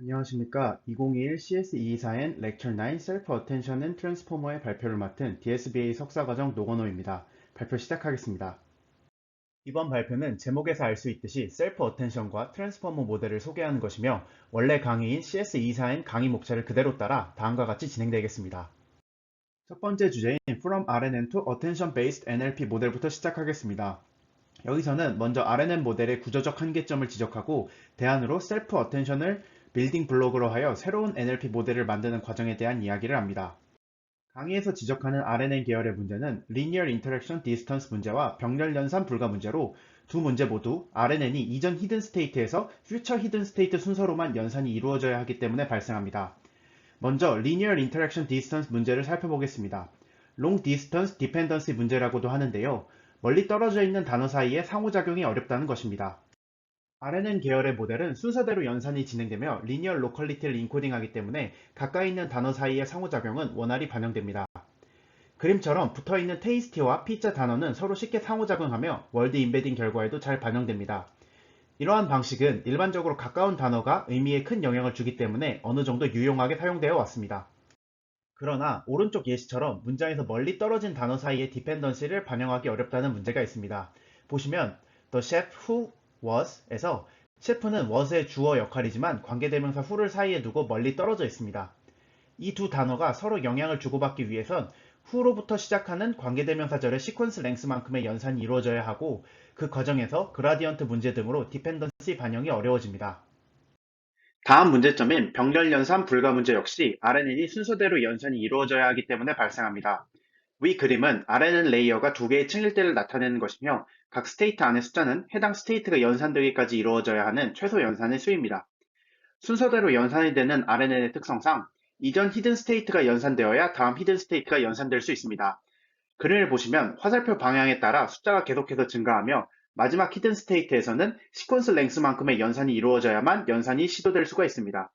안녕하십니까. 2021 CS224N 렉처 9 Self Attention and Transformer의 발표를 맡은 DSBA 석사과정 노건호입니다. 발표 시작하겠습니다. 이번 발표는 제목에서 알 수 있듯이 셀프 어텐션과 트랜스포머 모델을 소개하는 것이며 원래 강의인 CS224N 강의 목차를 그대로 따라 다음과 같이 진행되겠습니다. 첫 번째 주제인 From RNN to Attention Based NLP 모델부터 시작하겠습니다. 여기서는 먼저 RNN 모델의 구조적 한계점을 지적하고 대안으로 셀프 어텐션을 빌딩 블록으로 하여 새로운 NLP 모델을 만드는 과정에 대한 이야기를 합니다. 강의에서 지적하는 RNN 계열의 문제는 Linear Interaction Distance 문제와 병렬 연산 불가 문제로 두 문제 모두 RNN이 이전 히든 스테이트에서 퓨처 히든 스테이트 순서로만 연산이 이루어져야 하기 때문에 발생합니다. 먼저 Linear Interaction Distance 문제를 살펴보겠습니다. Long Distance Dependency 문제라고도 하는데요. 멀리 떨어져 있는 단어 사이에 상호작용이 어렵다는 것입니다. RNN 계열의 모델은 순서대로 연산이 진행되며 리니얼 로컬리티를 인코딩하기 때문에 가까이 있는 단어 사이의 상호작용은 원활히 반영됩니다. 그림처럼 붙어있는 테이스티와 피자 단어는 서로 쉽게 상호작용하며 월드 임베딩 결과에도 잘 반영됩니다. 이러한 방식은 일반적으로 가까운 단어가 의미에 큰 영향을 주기 때문에 어느 정도 유용하게 사용되어 왔습니다. 그러나 오른쪽 예시처럼 문장에서 멀리 떨어진 단어 사이의 디펜던시를 반영하기 어렵다는 문제가 있습니다. 보시면 The chef who was에서 셰프는 was의 주어 역할이지만 관계대명사 who를 사이에 두고 멀리 떨어져 있습니다. 이 두 단어가 서로 영향을 주고받기 위해선 who로부터 시작하는 관계대명사절의 시퀀스 랭스만큼의 연산이 이루어져야 하고 그 과정에서 그라디언트 문제 등으로 디펜던시 반영이 어려워집니다. 다음 문제점인 병렬 연산 불가 문제 역시 RNN이 순서대로 연산이 이루어져야 하기 때문에 발생합니다. 위 그림은 RNN 레이어가 두 개의 층일 때를 나타내는 것이며 각 스테이트 안의 숫자는 해당 스테이트가 연산되기까지 이루어져야 하는 최소 연산의 수입니다. 순서대로 연산이 되는 RNN의 특성상 이전 히든 스테이트가 연산되어야 다음 히든 스테이트가 연산될 수 있습니다. 그림을 보시면 화살표 방향에 따라 숫자가 계속해서 증가하며 마지막 히든 스테이트에서는 시퀀스 랭스만큼의 연산이 이루어져야만 연산이 시도될 수가 있습니다.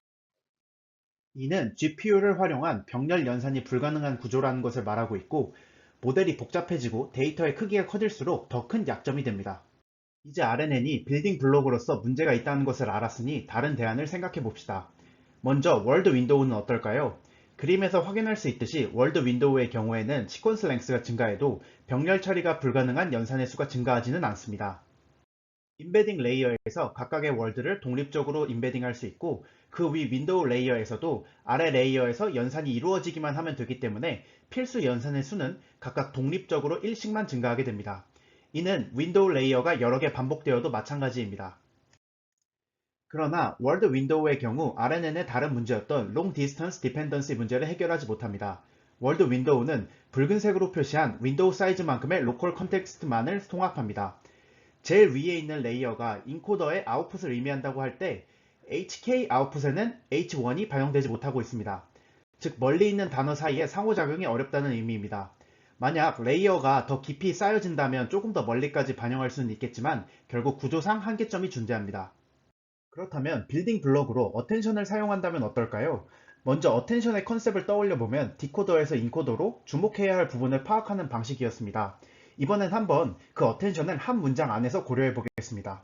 이는 GPU를 활용한 병렬 연산이 불가능한 구조라는 것을 말하고 있고 모델이 복잡해지고 데이터의 크기가 커질수록 더 큰 약점이 됩니다. 이제 RNN이 빌딩 블록으로서 문제가 있다는 것을 알았으니 다른 대안을 생각해 봅시다. 먼저 월드 윈도우는 어떨까요? 그림에서 확인할 수 있듯이 월드 윈도우의 경우에는 시퀀스 랭스가 증가해도 병렬 처리가 불가능한 연산의 수가 증가하지는 않습니다. 임베딩 레이어에서 각각의 월드를 독립적으로 임베딩할 수 있고 그 위 윈도우 레이어에서도 아래 레이어에서 연산이 이루어지기만 하면 되기 때문에 필수 연산의 수는 각각 독립적으로 1씩만 증가하게 됩니다. 이는 윈도우 레이어가 여러 개 반복되어도 마찬가지입니다. 그러나 월드 윈도우의 경우 RNN의 다른 문제였던 Long Distance Dependency 문제를 해결하지 못합니다. 월드 윈도우는 붉은색으로 표시한 윈도우 사이즈만큼의 로컬 컨텍스트만을 통합합니다. 제일 위에 있는 레이어가 인코더의 아웃풋을 의미한다고 할 때 HK 아웃풋에는 H1이 반영되지 못하고 있습니다. 즉 멀리 있는 단어 사이에 상호작용이 어렵다는 의미입니다. 만약 레이어가 더 깊이 쌓여진다면 조금 더 멀리까지 반영할 수는 있겠지만 결국 구조상 한계점이 존재합니다. 그렇다면 빌딩 블록으로 어텐션을 사용한다면 어떨까요? 먼저 어텐션의 컨셉을 떠올려 보면 디코더에서 인코더로 주목해야 할 부분을 파악하는 방식이었습니다. 이번엔 한번 그 어텐션을 한 문장 안에서 고려해 보겠습니다.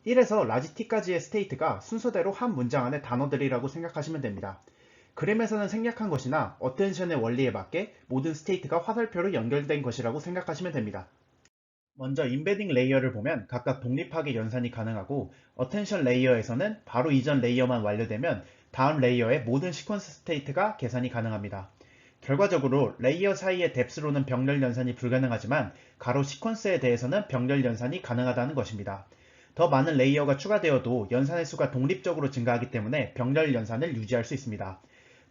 1에서 라지 t까지의 스테이트가 순서대로 한 문장 안의 단어들이라고 생각하시면 됩니다. 그림에서는 생략한 것이나 어텐션의 원리에 맞게 모든 스테이트가 화살표로 연결된 것이라고 생각하시면 됩니다. 먼저 임베딩 레이어를 보면 각각 독립하게 연산이 가능하고 어텐션 레이어에서는 바로 이전 레이어만 완료되면 다음 레이어의 모든 시퀀스 스테이트가 계산이 가능합니다. 결과적으로 레이어 사이의 뎁스로는 병렬 연산이 불가능하지만 가로 시퀀스에 대해서는 병렬 연산이 가능하다는 것입니다. 더 많은 레이어가 추가되어도 연산의 수가 독립적으로 증가하기 때문에 병렬 연산을 유지할 수 있습니다.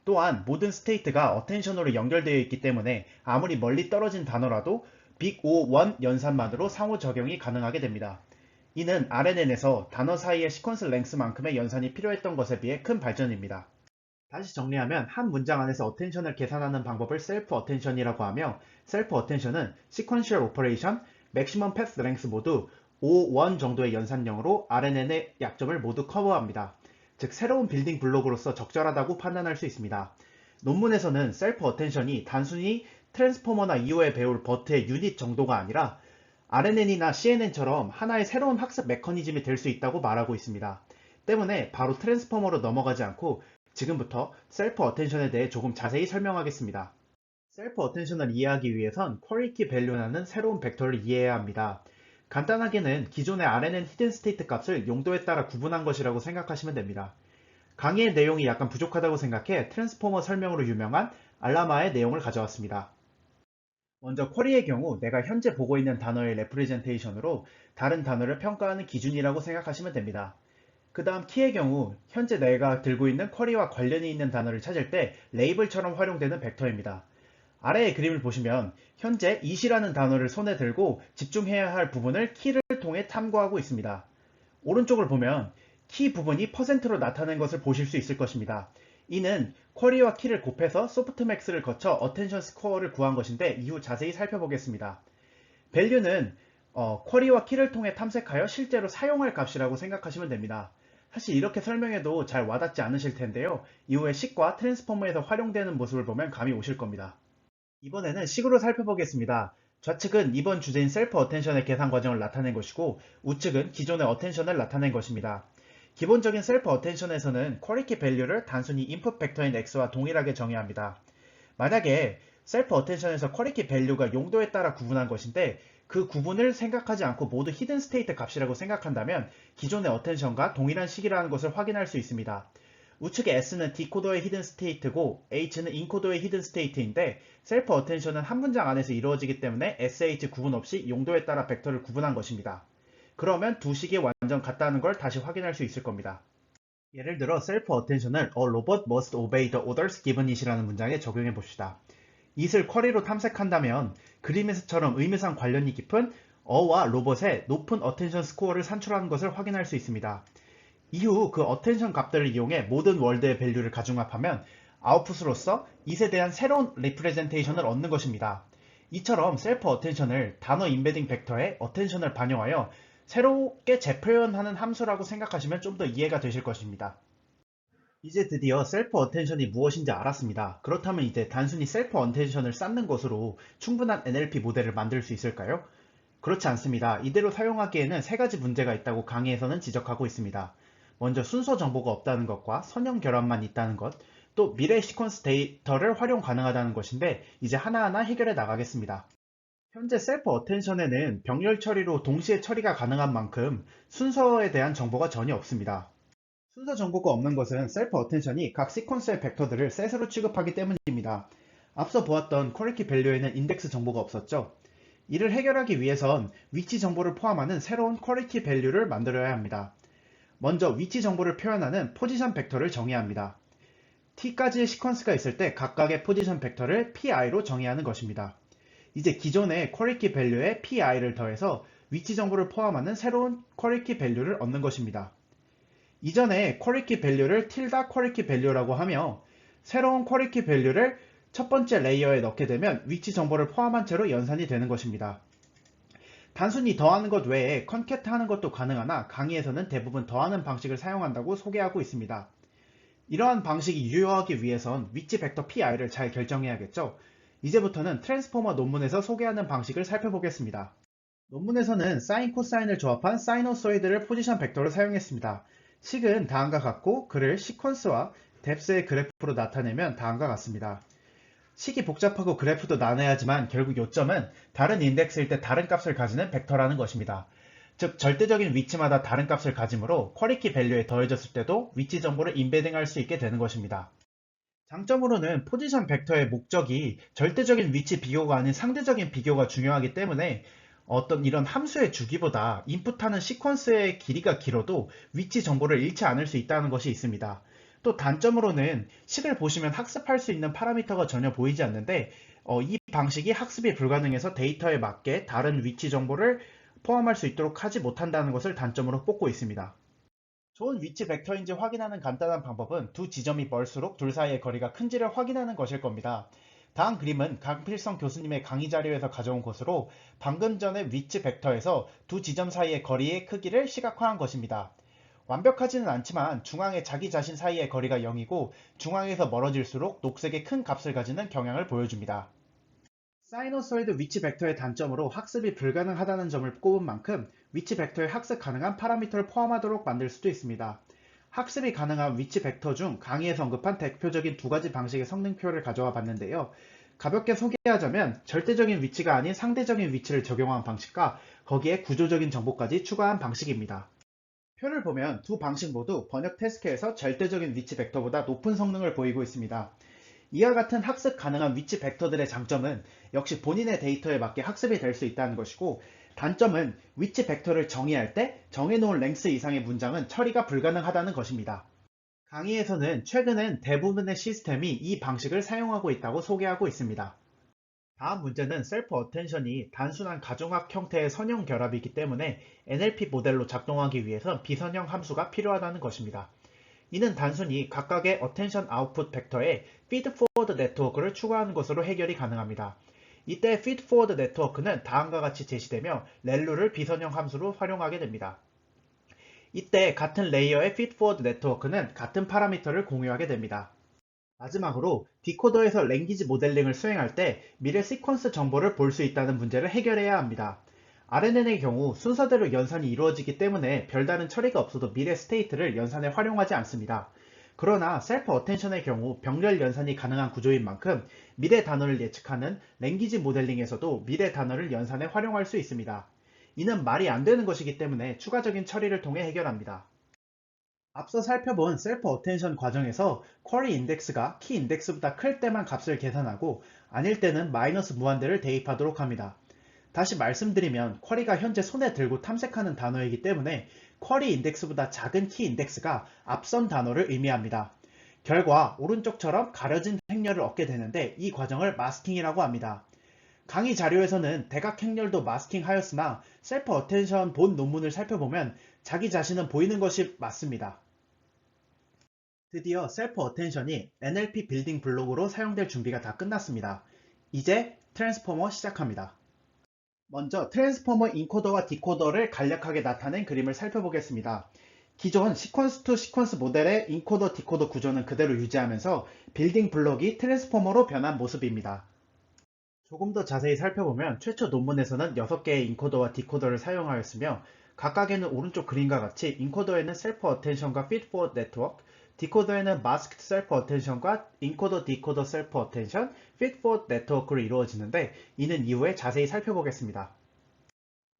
또한 모든 스테이트가 어텐션으로 연결되어 있기 때문에 아무리 멀리 떨어진 단어라도 빅 O1 연산만으로 상호작용이 가능하게 됩니다. 이는 RNN에서 단어 사이의 시퀀스 랭스만큼의 연산이 필요했던 것에 비해 큰 발전입니다. 다시 정리하면 한 문장 안에서 어텐션을 계산하는 방법을 셀프 어텐션이라고 하며 셀프 어텐션은 시퀀셜 오퍼레이션, 맥시멈 패스 랭스 모두 O1 정도의 연산량으로 RNN의 약점을 모두 커버합니다. 즉 새로운 빌딩 블록으로서 적절하다고 판단할 수 있습니다. 논문에서는 셀프 어텐션이 단순히 트랜스포머나 이후에 배울 버트의 유닛 정도가 아니라 RNN이나 CNN처럼 하나의 새로운 학습 메커니즘이 될 수 있다고 말하고 있습니다. 때문에 바로 트랜스포머로 넘어가지 않고 지금부터 셀프 어텐션에 대해 조금 자세히 설명하겠습니다. 셀프 어텐션을 이해하기 위해선 쿼리키 밸류라는 새로운 벡터를 이해해야 합니다. 간단하게는 기존의 RNN 히든 스테이트 값을 용도에 따라 구분한 것이라고 생각하시면 됩니다. 강의의 내용이 약간 부족하다고 생각해 트랜스포머 설명으로 유명한 알라마의 내용을 가져왔습니다. 먼저 쿼리의 경우 내가 현재 보고 있는 단어의 레프레젠테이션으로 다른 단어를 평가하는 기준이라고 생각하시면 됩니다. 그 다음 키의 경우 현재 내가 들고 있는 쿼리와 관련이 있는 단어를 찾을 때 레이블처럼 활용되는 벡터입니다. 아래의 그림을 보시면 현재 it이라는 단어를 손에 들고 집중해야 할 부분을 키를 통해 탐구하고 있습니다. 오른쪽을 보면 키 부분이 퍼센트로 나타낸 것을 보실 수 있을 것입니다. 이는 쿼리와 키를 곱해서 소프트맥스를 거쳐 어텐션 스코어를 구한 것인데 이후 자세히 살펴보겠습니다. value는 쿼리와 키를 통해 탐색하여 실제로 사용할 값이라고 생각하시면 됩니다. 사실 이렇게 설명해도 잘 와닿지 않으실 텐데요. 이후에 식과 트랜스포머에서 활용되는 모습을 보면 감이 오실 겁니다. 이번에는 식으로 살펴보겠습니다. 좌측은 이번 주제인 셀프 어텐션의 계산 과정을 나타낸 것이고 우측은 기존의 어텐션을 나타낸 것입니다. 기본적인 셀프 어텐션에서는 쿼리키 밸류를 단순히 인풋 벡터인 x와 동일하게 정의합니다. 만약에 셀프 어텐션에서 쿼리키 밸류가 용도에 따라 구분한 것인데 그 구분을 생각하지 않고 모두 히든 스테이트 값이라고 생각한다면 기존의 어텐션과 동일한 식이라는 것을 확인할 수 있습니다. 우측의 S는 디코더의 히든 스테이트고 H는 인코더의 히든 스테이트인데 셀프 어텐션은 한 문장 안에서 이루어지기 때문에 SH 구분 없이 용도에 따라 벡터를 구분한 것입니다. 그러면 두 식이 완전 같다는 걸 다시 확인할 수 있을 겁니다. 예를 들어 셀프 어텐션을 A robot must obey the orders given it이라는 문장에 적용해 봅시다. it을 쿼리로 탐색한다면 그림에서처럼 의미상 관련이 깊은 어와 로봇의 높은 어텐션 스코어를 산출하는 것을 확인할 수 있습니다. 이후 그 어텐션 값들을 이용해 모든 월드의 밸류를 가중합하면 아웃풋으로서 it에 대한 새로운 리프레젠테이션을 얻는 것입니다. 이처럼 셀프 어텐션을 단어 임베딩 벡터에 어텐션을 반영하여 새롭게 재표현하는 함수라고 생각하시면 좀 더 이해가 되실 것입니다. 이제 드디어 셀프 어텐션이 무엇인지 알았습니다. 그렇다면 이제 단순히 셀프 어텐션을 쌓는 것으로 충분한 NLP 모델을 만들 수 있을까요? 그렇지 않습니다. 이대로 사용하기에는 세 가지 문제가 있다고 강의에서는 지적하고 있습니다. 먼저 순서 정보가 없다는 것과 선형 결합만 있다는 것, 또 미래 시퀀스 데이터를 활용 가능하다는 것인데 이제 하나하나 해결해 나가겠습니다. 현재 셀프 어텐션에는 병렬 처리로 동시에 처리가 가능한 만큼 순서에 대한 정보가 전혀 없습니다. 순서 정보가 없는 것은 셀프 어텐션이 각 시퀀스의 벡터들을 셋으로 취급하기 때문입니다. 앞서 보았던 쿼리키 밸류에는 인덱스 정보가 없었죠. 이를 해결하기 위해선 위치 정보를 포함하는 새로운 쿼리키 밸류를 만들어야 합니다. 먼저 위치 정보를 표현하는 포지션 벡터를 정의해야 합니다. t까지의 시퀀스가 있을 때 각각의 포지션 벡터를 pi로 정의하는 것입니다. 이제 기존의 쿼리키 밸류에 pi를 더해서 위치 정보를 포함하는 새로운 쿼리키 밸류를 얻는 것입니다. 이전에 쿼리키 밸류를 틸다 쿼리키 밸류라고 하며 새로운 쿼리키 밸류를 첫 번째 레이어에 넣게 되면 위치 정보를 포함한 채로 연산이 되는 것입니다. 단순히 더하는 것 외에 컨캐트 하는 것도 가능하나 강의에서는 대부분 더하는 방식을 사용한다고 소개하고 있습니다. 이러한 방식이 유효하기 위해선 위치 벡터 pi를 잘 결정해야겠죠. 이제부터는 트랜스포머 논문에서 소개하는 방식을 살펴보겠습니다. 논문에서는 사인 코사인을 조합한 사이노소이드를 포지션 벡터로 사용했습니다. 식은 다음과 같고 그를 시퀀스와 뎁스의 그래프로 나타내면 다음과 같습니다. 식이 복잡하고 그래프도 나눠야지만 결국 요점은 다른 인덱스일 때 다른 값을 가지는 벡터라는 것입니다. 즉 절대적인 위치마다 다른 값을 가지므로 쿼리키 밸류에 더해졌을 때도 위치 정보를 인베딩할 수 있게 되는 것입니다. 장점으로는 포지션 벡터의 목적이 절대적인 위치 비교가 아닌 상대적인 비교가 중요하기 때문에 어떤 이런 함수의 주기보다 인풋하는 시퀀스의 길이가 길어도 위치 정보를 잃지 않을 수 있다는 것이 있습니다. 또 단점으로는 식을 보시면 학습할 수 있는 파라미터가 전혀 보이지 않는데 이 방식이 학습이 불가능해서 데이터에 맞게 다른 위치 정보를 포함할 수 있도록 하지 못한다는 것을 단점으로 꼽고 있습니다. 좋은 위치 벡터인지 확인하는 간단한 방법은 두 지점이 멀수록 둘 사이의 거리가 큰지를 확인하는 것일 겁니다. 다음 그림은 강필성 교수님의 강의 자료에서 가져온 것으로 방금 전의 위치 벡터에서 두 지점 사이의 거리의 크기를 시각화한 것입니다. 완벽하지는 않지만 중앙에 자기 자신 사이의 거리가 0이고 중앙에서 멀어질수록 녹색의 큰 값을 가지는 경향을 보여줍니다. 사이노소이드 위치 벡터의 단점으로 학습이 불가능하다는 점을 꼽은 만큼 위치 벡터에 학습 가능한 파라미터를 포함하도록 만들 수도 있습니다. 학습이 가능한 위치 벡터 중 강의에서 언급한 대표적인 두 가지 방식의 성능표를 가져와 봤는데요. 가볍게 소개하자면 절대적인 위치가 아닌 상대적인 위치를 적용한 방식과 거기에 구조적인 정보까지 추가한 방식입니다. 표를 보면 두 방식 모두 번역 태스크에서 절대적인 위치 벡터보다 높은 성능을 보이고 있습니다. 이와 같은 학습 가능한 위치 벡터들의 장점은 역시 본인의 데이터에 맞게 학습이 될 수 있다는 것이고, 단점은 위치 벡터를 정의할 때 정해놓은 랭스 이상의 문장은 처리가 불가능하다는 것입니다. 강의에서는 최근엔 대부분의 시스템이 이 방식을 사용하고 있다고 소개하고 있습니다. 다음 문제는 셀프 어텐션이 단순한 가중학 형태의 선형 결합이기 때문에 NLP 모델로 작동하기 위해선 비선형 함수가 필요하다는 것입니다. 이는 단순히 각각의 어텐션 아웃풋 벡터에 피드 포워드 네트워크를 추가하는 것으로 해결이 가능합니다. 이때 피드 포워드 네트워크는 다음과 같이 제시되며 렐루를 비선형 함수로 활용하게 됩니다. 이때 같은 레이어의 피드 포워드 네트워크는 같은 파라미터를 공유하게 됩니다. 마지막으로 디코더에서 랭귀지 모델링을 수행할 때 미래 시퀀스 정보를 볼 수 있다는 문제를 해결해야 합니다. RNN의 경우 순서대로 연산이 이루어지기 때문에 별다른 처리가 없어도 미래 스테이트를 연산에 활용하지 않습니다. 그러나 셀프 어텐션의 경우 병렬 연산이 가능한 구조인 만큼 미래 단어를 예측하는 랭귀지 모델링에서도 미래 단어를 연산에 활용할 수 있습니다. 이는 말이 안 되는 것이기 때문에 추가적인 처리를 통해 해결합니다. 앞서 살펴본 셀프 어텐션 과정에서 쿼리 인덱스가 키 인덱스보다 클 때만 값을 계산하고 아닐 때는 마이너스 무한대를 대입하도록 합니다. 다시 말씀드리면 쿼리가 현재 손에 들고 탐색하는 단어이기 때문에 쿼리 인덱스보다 작은 키 인덱스가 앞선 단어를 의미합니다. 결과 오른쪽처럼 가려진 행렬을 얻게 되는데 이 과정을 마스킹이라고 합니다. 강의 자료에서는 대각 행렬도 마스킹하였으나 셀프 어텐션 본 논문을 살펴보면 자기 자신은 보이는 것이 맞습니다. 드디어 셀프 어텐션이 NLP 빌딩 블록으로 사용될 준비가 다 끝났습니다. 이제 트랜스포머 시작합니다. 먼저 트랜스포머 인코더와 디코더를 간략하게 나타낸 그림을 살펴보겠습니다. 기존 시퀀스 투 시퀀스 모델의 인코더 디코더 구조는 그대로 유지하면서 빌딩 블록이 트랜스포머로 변한 모습입니다. 조금 더 자세히 살펴보면 최초 논문에서는 6개의 인코더와 디코더를 사용하였으며 각각에는 오른쪽 그림과 같이 인코더에는 셀프 어텐션과 피드포워드 네트워크, 디코더에는 마스크드 셀프 어텐션과 인코더 디코더 셀프 어텐션, 피드포워드 네트워크로 이루어지는데 이는 이후에 자세히 살펴보겠습니다.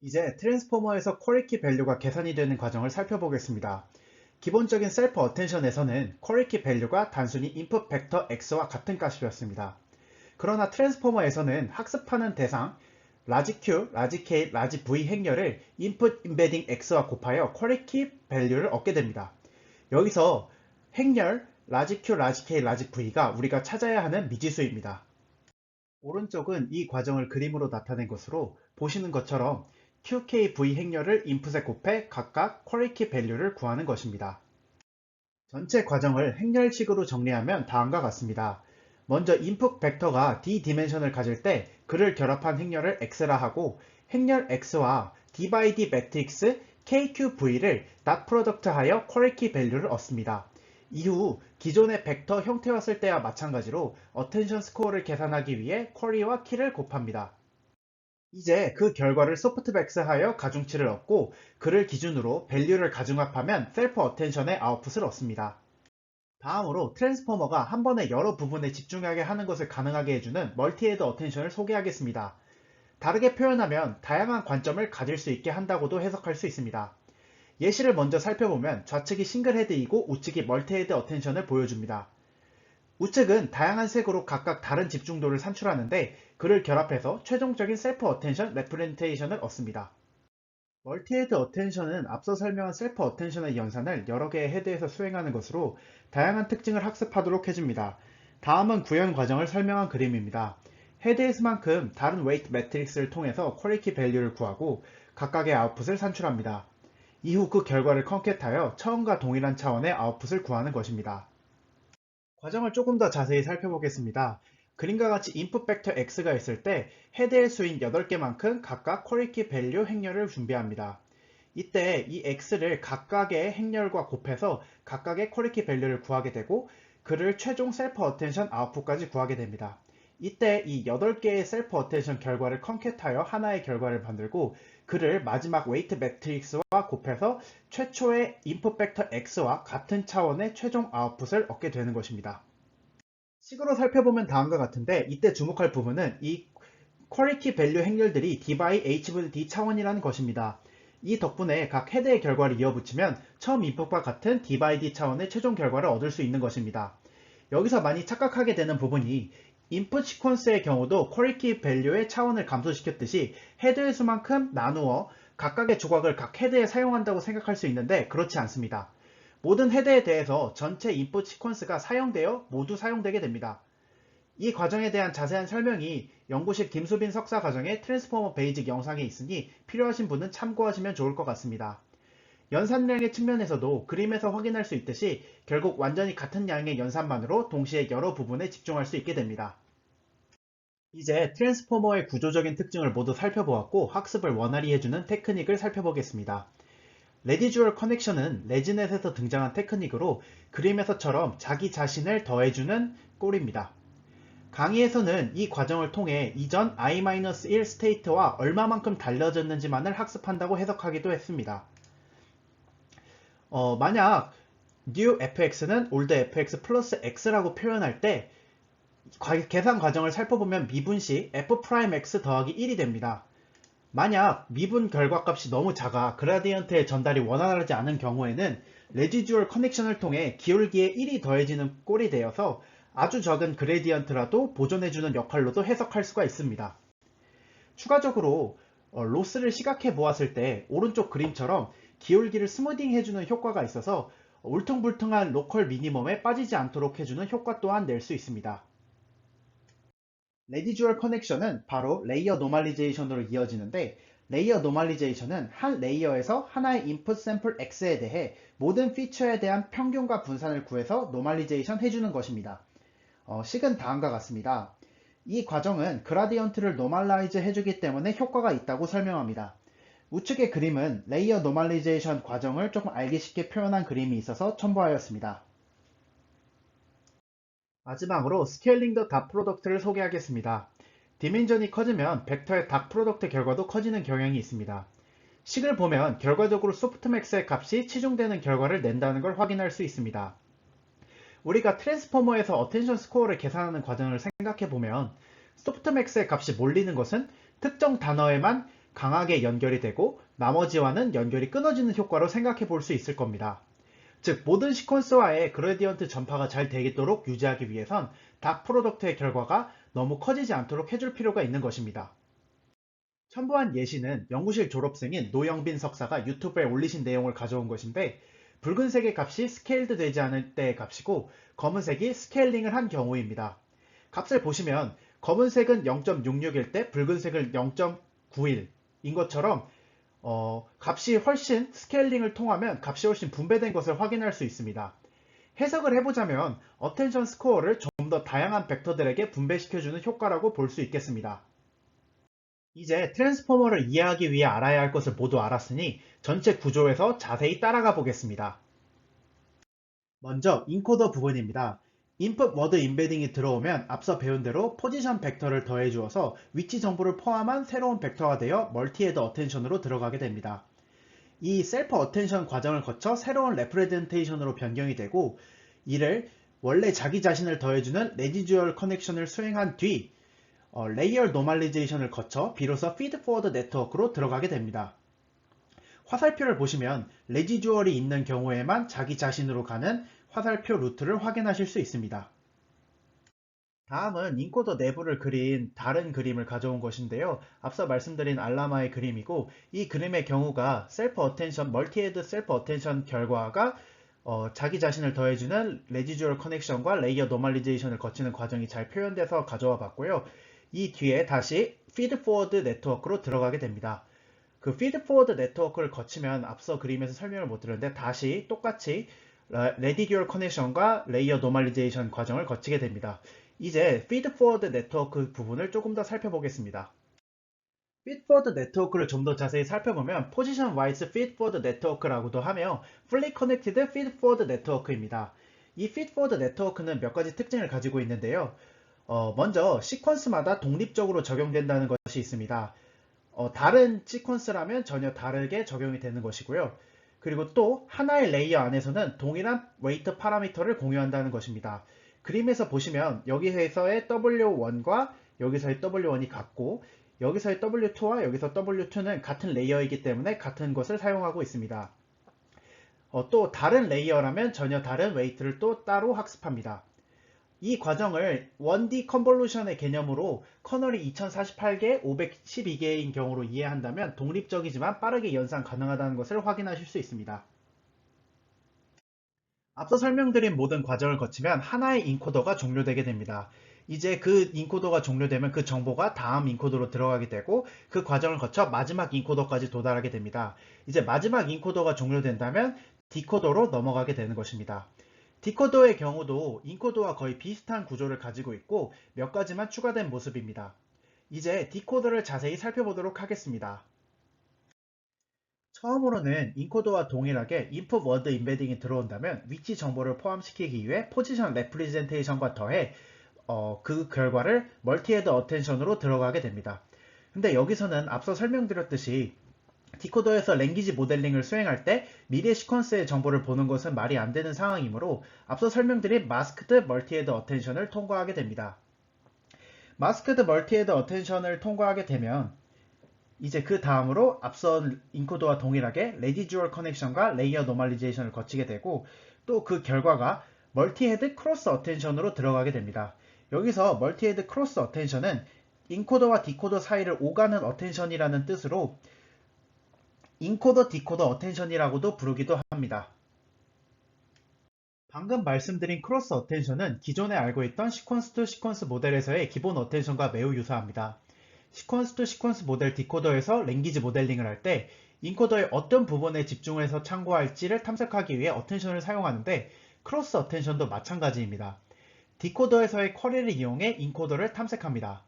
이제 트랜스포머에서 쿼리키 밸류가 계산이 되는 과정을 살펴보겠습니다. 기본적인 셀프 어텐션에서는 쿼리키 밸류가 단순히 인풋 벡터 x와 같은 값이었습니다. 그러나 트랜스포머에서는 학습하는 대상 라지 Q, 라지 K, 라지 V 행렬을 input embedding x와 곱하여 쿼리키 밸류를 얻게 됩니다. 여기서 행렬 라지 Q, 라지 K, 라지 V가 우리가 찾아야 하는 미지수입니다. 오른쪽은 이 과정을 그림으로 나타낸 것으로 보시는 것처럼 QKV 행렬을 인풋에 곱해 각각 쿼리키 밸류를 구하는 것입니다. 전체 과정을 행렬식으로 정리하면 다음과 같습니다. 먼저 인풋 벡터가 d 디멘션을 가질 때 그를 결합한 행렬을 x라 하고 행렬 x와 d by d 매트릭스 kqv를 닷 프로덕트 하여 쿼리키 밸류를 얻습니다. 이후 기존의 벡터 형태와 쓸 때와 마찬가지로 어텐션 스코어를 계산하기 위해 쿼리와 키를 곱합니다. 이제 그 결과를 소프트백스하여 가중치를 얻고 그를 기준으로 밸류를 가중합하면 셀프 어텐션의 아웃풋을 얻습니다. 다음으로 트랜스포머가 한 번에 여러 부분에 집중하게 하는 것을 가능하게 해주는 멀티헤드 어텐션을 소개하겠습니다. 다르게 표현하면 다양한 관점을 가질 수 있게 한다고도 해석할 수 있습니다. 예시를 먼저 살펴보면 좌측이 싱글헤드이고 우측이 멀티헤드 어텐션을 보여줍니다. 우측은 다양한 색으로 각각 다른 집중도를 산출하는데 그를 결합해서 최종적인 셀프 어텐션 레프렌테이션을 얻습니다. 멀티헤드 어텐션은 앞서 설명한 셀프 어텐션의 연산을 여러 개의 헤드에서 수행하는 것으로 다양한 특징을 학습하도록 해줍니다. 다음은 구현 과정을 설명한 그림입니다. 헤드에서만큼 다른 웨이트 매트릭스를 통해서 쿼리키 밸류를 구하고 각각의 아웃풋을 산출합니다. 이후 그 결과를 컨캣하여 처음과 동일한 차원의 아웃풋을 구하는 것입니다. 과정을 조금 더 자세히 살펴보겠습니다. 그림과 같이 인풋 벡터 x가 있을 때 헤드의 수인 8개만큼 각각 쿼리키 밸류 행렬을 준비합니다. 이때 이 x를 각각의 행렬과 곱해서 각각의 쿼리키 밸류를 구하게 되고 그를 최종 셀프 어텐션 아웃풋까지 구하게 됩니다. 이때 이 8개의 셀프 어텐션 결과를 컨캣하여 하나의 결과를 만들고 그를 마지막 웨이트 매트릭스와 곱해서 최초의 인풋 벡터 x와 같은 차원의 최종 아웃풋을 얻게 되는 것입니다. 식으로 살펴보면 다음과 같은데 이때 주목할 부분은 이 퀄리티 밸류 행렬들이 d by h분의 d 차원이라는 것입니다. 이 덕분에 각 헤드의 결과를 이어붙이면 처음 인풋과 같은 d by d 차원의 최종 결과를 얻을 수 있는 것입니다. 여기서 많이 착각하게 되는 부분이 인풋 시퀀스의 경우도 퀄리티 밸류의 차원을 감소시켰듯이 헤드의 수만큼 나누어 각각의 조각을 각 헤드에 사용한다고 생각할 수 있는데 그렇지 않습니다. 모든 헤드에 대해서 전체 인풋 시퀀스가 사용되어 모두 사용되게 됩니다. 이 과정에 대한 자세한 설명이 연구실 김수빈 석사 과정의 트랜스포머 베이직 영상에 있으니 필요하신 분은 참고하시면 좋을 것 같습니다. 연산량의 측면에서도 그림에서 확인할 수 있듯이 결국 완전히 같은 양의 연산만으로 동시에 여러 부분에 집중할 수 있게 됩니다. 이제 트랜스포머의 구조적인 특징을 모두 살펴보았고 학습을 원활히 해주는 테크닉을 살펴보겠습니다. 레디주얼 커넥션은 레지넷에서 등장한 테크닉으로 그림에서처럼 자기 자신을 더해주는 꼴입니다. 강의에서는 이 과정을 통해 이전 i-1 스테이트와 얼마만큼 달라졌는지만을 학습한다고 해석하기도 했습니다. 만약 new fx는 old fx 플러스 x라고 표현할 때 계산 과정을 살펴보면 미분시 f'x 더하기 1이 됩니다. 만약 미분 결과값이 너무 작아 그라디언트의 전달이 원활하지 않은 경우에는 레지듀얼 커넥션을 통해 기울기에 1이 더해지는 꼴이 되어서 아주 적은 그레디언트라도 보존해주는 역할로도 해석할 수가 있습니다. 추가적으로 로스를 시각해 보았을 때 오른쪽 그림처럼 기울기를 스무딩 해주는 효과가 있어서 울퉁불퉁한 로컬 미니멈에 빠지지 않도록 해주는 효과 또한 낼 수 있습니다. 레디주얼 커넥션은 바로 레이어 노멀리제이션으로 이어지는데 레이어 노멀리제이션은 한 레이어에서 하나의 인풋 샘플 X에 대해 모든 피처에 대한 평균과 분산을 구해서 노멀리제이션 해주는 것입니다. 식은 다음과 같습니다. 이 과정은 그라디언트를 노멀라이즈 해주기 때문에 효과가 있다고 설명합니다. 우측의 그림은 레이어 노멀리제이션 과정을 조금 알기 쉽게 표현한 그림이 있어서 첨부하였습니다. 마지막으로 스케일링 더 닷 프로덕트를 소개하겠습니다. 디멘전이 커지면 벡터의 닷 프로덕트 결과도 커지는 경향이 있습니다. 식을 보면 결과적으로 소프트맥스의 값이 치중되는 결과를 낸다는 걸 확인할 수 있습니다. 우리가 트랜스포머에서 어텐션 스코어를 계산하는 과정을 생각해보면 소프트맥스의 값이 몰리는 것은 특정 단어에만 강하게 연결이 되고 나머지와는 연결이 끊어지는 효과로 생각해 볼 수 있을 겁니다. 즉 모든 시퀀스와의 그레디언트 전파가 잘 되도록 유지하기 위해선 닷 프로덕트의 결과가 너무 커지지 않도록 해줄 필요가 있는 것입니다. 첨부한 예시는 연구실 졸업생인 노영빈 석사가 유튜브에 올리신 내용을 가져온 것인데 붉은색의 값이 스케일드 되지 않을 때의 값이고 검은색이 스케일링을 한 경우입니다. 값을 보시면 검은색은 0.66일 때 붉은색은 0.91인 것처럼 값이 훨씬 스케일링을 통하면 값이 훨씬 분배된 것을 확인할 수 있습니다. 해석을 해보자면 어텐션 스코어를 좀 더 다양한 벡터들에게 분배시켜주는 효과라고 볼 수 있겠습니다. 이제 트랜스포머를 이해하기 위해 알아야 할 것을 모두 알았으니 전체 구조에서 자세히 따라가 보겠습니다. 먼저 인코더 부분입니다. 인풋 워드 임베딩이 들어오면 앞서 배운 대로 포지션 벡터를 더해 주어서 위치 정보를 포함한 새로운 벡터가 되어 멀티헤드 어텐션으로 들어가게 됩니다. 이 셀프 어텐션 과정을 거쳐 새로운 레프레젠테이션으로 변경이 되고 이를 원래 자기 자신을 더해주는 레지듀얼 커넥션을 수행한 뒤 레이어 노멀리제이션을 거쳐 비로소 피드 포워드 네트워크로 들어가게 됩니다. 화살표를 보시면 레지듀얼이 있는 경우에만 자기 자신으로 가는 화살표 루트를 확인하실 수 있습니다. 다음은 인코더 내부를 그린 다른 그림을 가져온 것인데요. 앞서 말씀드린 알라마의 그림이고 이 그림의 경우가 셀프 어텐션, 멀티헤드 셀프 어텐션 결과가 자기 자신을 더해주는 레지듀얼 커넥션과 레이어 노멀리제이션을 거치는 과정이 잘 표현돼서 가져와 봤고요. 이 뒤에 다시 피드 포워드 네트워크로 들어가게 됩니다. 그 피드 포워드 네트워크를 거치면 앞서 그림에서 설명을 못 드렸는데 다시 똑같이 레디듀얼 커넥션과 레이어 노멀리제이션 과정을 거치게 됩니다. 이제 피드 포워드 네트워크 부분을 조금 더 살펴보겠습니다. 피드포워드 네트워크를 좀 더 자세히 살펴보면 포지션 와이즈 피드포워드 네트워크라고도 하며 풀리 커넥티드 피드포워드 네트워크입니다. 이 피드포워드 네트워크는 몇 가지 특징을 가지고 있는데요. 먼저 시퀀스마다 독립적으로 적용된다는 것이 있습니다. 다른 시퀀스라면 전혀 다르게 적용이 되는 것이고요. 그리고 또 하나의 레이어 안에서는 동일한 웨이트 파라미터를 공유한다는 것입니다. 그림에서 보시면 여기서의 W1과 여기서의 W1이 같고 여기서의 W2와 여기서 W2는 같은 레이어이기 때문에 같은 것을 사용하고 있습니다. 또 다른 레이어라면 전혀 다른 웨이트를 또 따로 학습합니다. 이 과정을 1D 컨볼루션의 개념으로 커널이 2048개, 512개인 경우로 이해한다면 독립적이지만 빠르게 연산 가능하다는 것을 확인하실 수 있습니다. 앞서 설명드린 모든 과정을 거치면 하나의 인코더가 종료되게 됩니다. 이제 그 인코더가 종료되면 그 정보가 다음 인코더로 들어가게 되고 그 과정을 거쳐 마지막 인코더까지 도달하게 됩니다. 이제 마지막 인코더가 종료된다면 디코더로 넘어가게 되는 것입니다. 디코더의 경우도 인코더와 거의 비슷한 구조를 가지고 있고 몇 가지만 추가된 모습입니다. 이제 디코더를 자세히 살펴보도록 하겠습니다. 처음으로는 인코더와 동일하게 input word embedding이 들어온다면 위치 정보를 포함시키기 위해 포지션 레프리젠테이션과 더해 그 결과를 멀티헤드 어텐션으로 들어가게 됩니다. 근데 여기서는 앞서 설명드렸듯이 디코더에서 랭귀지 모델링을 수행할 때 미래 시퀀스의 정보를 보는 것은 말이 안 되는 상황이므로 앞서 설명드린 마스크드 멀티헤드 어텐션을 통과하게 됩니다. 마스크드 멀티헤드 어텐션을 통과하게 되면 이제 그 다음으로 앞선 인코더와 동일하게 레디주얼 커넥션과 레이어 노멀리제이션을 거치게 되고 또 그 결과가 멀티헤드 크로스 어텐션으로 들어가게 됩니다. 여기서 멀티헤드 크로스 어텐션은 인코더와 디코더 사이를 오가는 어텐션이라는 뜻으로 인코더 디코더 어텐션이라고도 부르기도 합니다. 방금 말씀드린 크로스 어텐션은 기존에 알고 있던 시퀀스 투 시퀀스 모델에서의 기본 어텐션과 매우 유사합니다. 시퀀스 투 시퀀스 모델 디코더에서 랭귀지 모델링을 할 때 인코더의 어떤 부분에 집중해서 참고할지를 탐색하기 위해 어텐션을 사용하는데 크로스 어텐션도 마찬가지입니다. 디코더에서의 쿼리를 이용해 인코더를 탐색합니다.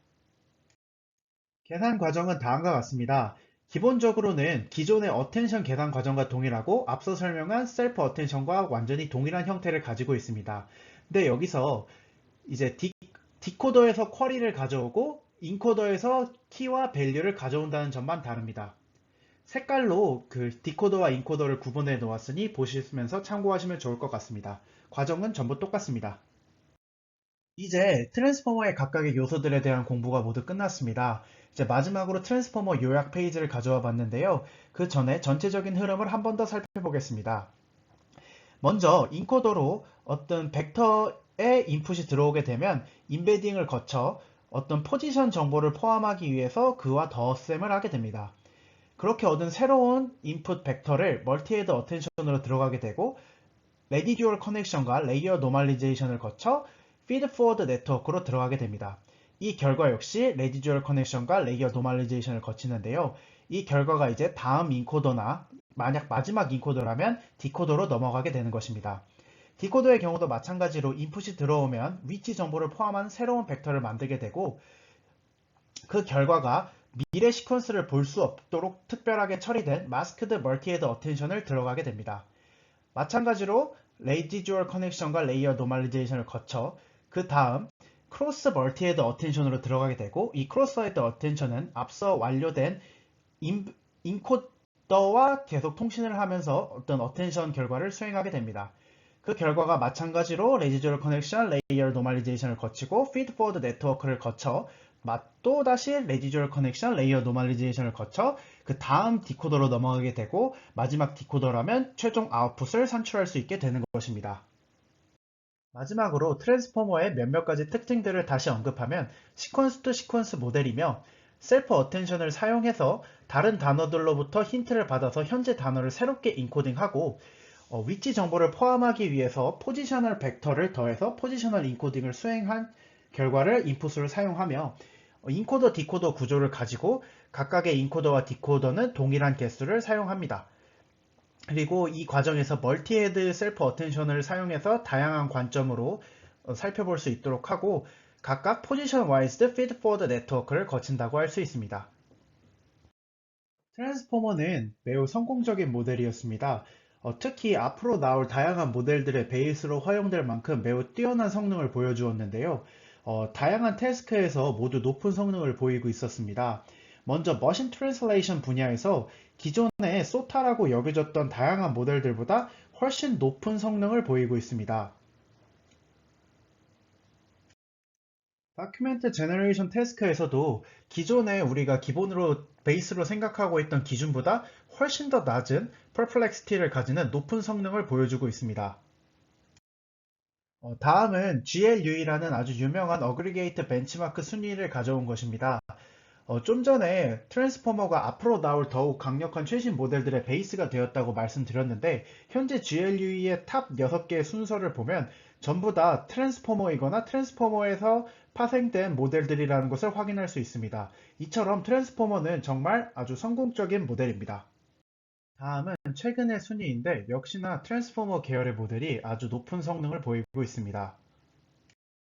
계산 과정은 다음과 같습니다. 기본적으로는 기존의 어텐션 계산 과정과 동일하고 앞서 설명한 셀프 어텐션과 완전히 동일한 형태를 가지고 있습니다. 근데 여기서 이제 디코더에서 쿼리를 가져오고 인코더에서 키와 밸류를 가져온다는 점만 다릅니다. 색깔로 그 디코더와 인코더를 구분해 놓았으니 보시면서 참고하시면 좋을 것 같습니다. 과정은 전부 똑같습니다. 이제 트랜스포머의 각각의 요소들에 대한 공부가 모두 끝났습니다. 이제 마지막으로 트랜스포머 요약 페이지를 가져와 봤는데요. 그 전에 전체적인 흐름을 한 번 더 살펴보겠습니다. 먼저 인코더로 어떤 벡터의 인풋이 들어오게 되면 인베딩을 거쳐 어떤 포지션 정보를 포함하기 위해서 그와 덧셈을 하게 됩니다. 그렇게 얻은 새로운 인풋 벡터를 멀티헤드 어텐션으로 들어가게 되고 레디듀얼 커넥션과 레이어 노멀리제이션을 거쳐 피드 포워드 네트워크로 들어가게 됩니다. 이 결과 역시 레디듀얼 커넥션과 레이어 노멀리제이션을 거치는데요. 이 결과가 이제 다음 인코더나 만약 마지막 인코더라면 디코더로 넘어가게 되는 것입니다. 디코더의 경우도 마찬가지로 인풋이 들어오면 위치 정보를 포함한 새로운 벡터를 만들게 되고 그 결과가 미래 시퀀스를 볼 수 없도록 특별하게 처리된 마스크드 멀티헤드 어텐션을 들어가게 됩니다. 마찬가지로 레디듀얼 커넥션과 레이어 노멀리제이션을 거쳐 그 다음 크로스 멀티헤드 어텐션으로 들어가게 되고 이 크로스 헤드 어텐션은 앞서 완료된 인코더와 계속 통신을 하면서 어떤 어텐션 결과를 수행하게 됩니다. 그 결과가 마찬가지로 레디듀얼 커넥션, 레이어 노멀리제이션을 거치고 피드 포워드 네트워크를 거쳐 또다시 레디듀얼 커넥션, 레이어 노멀리제이션을 거쳐 그 다음 디코더로 넘어가게 되고 마지막 디코더라면 최종 아웃풋을 산출할 수 있게 되는 것입니다. 마지막으로 트랜스포머의 몇몇 가지 특징들을 다시 언급하면 시퀀스 투 시퀀스 모델이며 셀프 어텐션을 사용해서 다른 단어들로부터 힌트를 받아서 현재 단어를 새롭게 인코딩하고 위치 정보를 포함하기 위해서 포지셔널 벡터를 더해서 포지셔널 인코딩을 수행한 결과를 인풋으로 사용하며 인코더 디코더 구조를 가지고 각각의 인코더와 디코더는 동일한 개수를 사용합니다. 그리고 이 과정에서 멀티헤드 셀프 어텐션을 사용해서 다양한 관점으로 살펴볼 수 있도록 하고 각각 포지션 와이즈드 피드 포워드 네트워크를 거친다고 할 수 있습니다. 트랜스포머는 매우 성공적인 모델이었습니다. 특히 앞으로 나올 다양한 모델들의 베이스로 허용될 만큼 매우 뛰어난 성능을 보여주었는데요. 다양한 태스크에서 모두 높은 성능을 보이고 있었습니다. 먼저 머신 트랜슬레이션 분야에서 기존에 소타라고 여겨졌던 다양한 모델들보다 훨씬 높은 성능을 보이고 있습니다. 다큐멘트 제너레이션 태스크에서도 기존에 우리가 기본으로 베이스로 생각하고 있던 기준보다 훨씬 더 낮은 퍼플렉시티를 가지는 높은 성능을 보여주고 있습니다. 다음은 GLUE라는 아주 유명한 어그리게이트 벤치마크 순위를 가져온 것입니다. 좀 전에 트랜스포머가 앞으로 나올 더욱 강력한 최신 모델들의 베이스가 되었다고 말씀드렸는데 현재 GLUE의 탑 6개의 순서를 보면 전부 다 트랜스포머이거나 트랜스포머에서 파생된 모델들이라는 것을 확인할 수 있습니다. 이처럼 트랜스포머는 정말 아주 성공적인 모델입니다. 다음은 최근의 순위인데 역시나 트랜스포머 계열의 모델이 아주 높은 성능을 보이고 있습니다.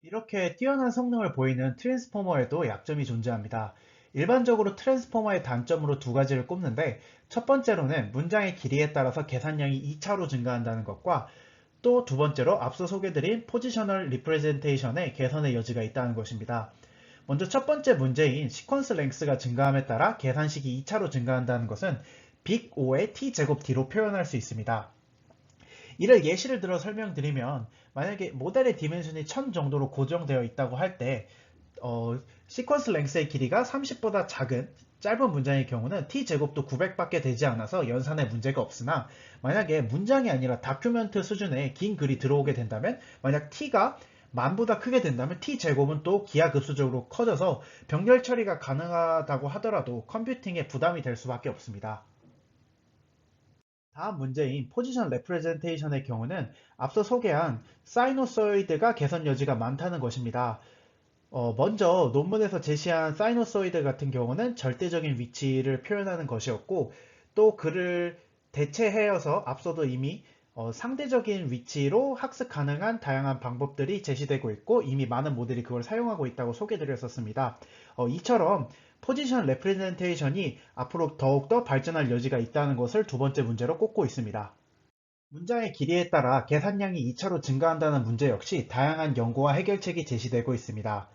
이렇게 뛰어난 성능을 보이는 트랜스포머에도 약점이 존재합니다. 일반적으로 트랜스포머의 단점으로 두 가지를 꼽는데 첫 번째로는 문장의 길이에 따라서 계산량이 2차로 증가한다는 것과 또 두 번째로 앞서 소개드린 포지셔널 리프레젠테이션의 개선의 여지가 있다는 것입니다. 먼저 첫 번째 문제인 시퀀스 랭스가 증가함에 따라 계산식이 2차로 증가한다는 것은 빅 O의 t제곱 d로 표현할 수 있습니다. 이를 예시를 들어 설명드리면 만약에 모델의 디멘션이 1000 정도로 고정되어 있다고 할 때 시퀀스 랭스의 길이가 30보다 짧은 문장의 경우는 t제곱도 900밖에 되지 않아서 연산에 문제가 없으나 만약에 문장이 아니라 다큐멘트 수준의 긴 글이 들어오게 된다면 만약 t가 만보다 크게 된다면 t제곱은 또 기하급수적으로 커져서 병렬 처리가 가능하다고 하더라도 컴퓨팅에 부담이 될 수밖에 없습니다. 다음 문제인 포지션 레프레젠테이션의 경우는 앞서 소개한 사이노소이드가 개선 여지가 많다는 것입니다. 먼저 논문에서 제시한 사이노소이드 같은 경우는 절대적인 위치를 표현하는 것이었고 또 그를 대체하여서 앞서도 이미 상대적인 위치로 학습 가능한 다양한 방법들이 제시되고 있고 이미 많은 모델이 그걸 사용하고 있다고 소개드렸었습니다. 이처럼 포지션 레프레젠테이션이 앞으로 더욱더 발전할 여지가 있다는 것을 두 번째 문제로 꼽고 있습니다. 문장의 길이에 따라 계산량이 2차로 증가한다는 문제 역시 다양한 연구와 해결책이 제시되고 있습니다.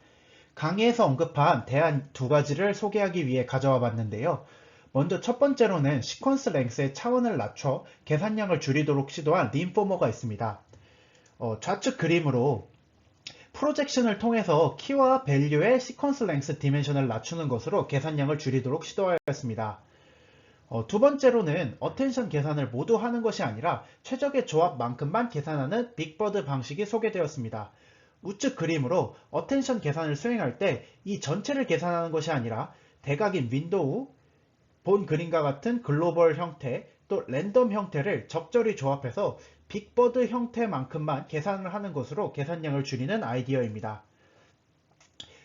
강의에서 언급한 대안 두 가지를 소개하기 위해 가져와 봤는데요. 먼저 첫 번째로는 시퀀스 랭스의 차원을 낮춰 계산량을 줄이도록 시도한 린포머가 있습니다. 좌측 그림으로 프로젝션을 통해서 키와 밸류의 시퀀스 랭스 디멘션을 낮추는 것으로 계산량을 줄이도록 시도하였습니다. 두 번째로는 어텐션 계산을 모두 하는 것이 아니라 최적의 조합만큼만 계산하는 빅버드 방식이 소개되었습니다. 우측 그림으로 어텐션 계산을 수행할 때 이 전체를 계산하는 것이 아니라 대각인 윈도우, 본 그림과 같은 글로벌 형태, 또 랜덤 형태를 적절히 조합해서 빅버드 형태만큼만 계산을 하는 것으로 계산량을 줄이는 아이디어입니다.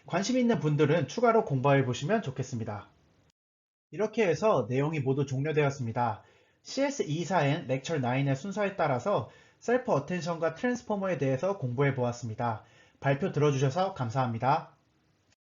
관심 있는 분들은 추가로 공부해 보시면 좋겠습니다. 이렇게 해서 내용이 모두 종료되었습니다. CS24N 렉처 9의 순서에 따라서 셀프 어텐션과 트랜스포머에 대해서 공부해 보았습니다. 발표 들어주셔서 감사합니다.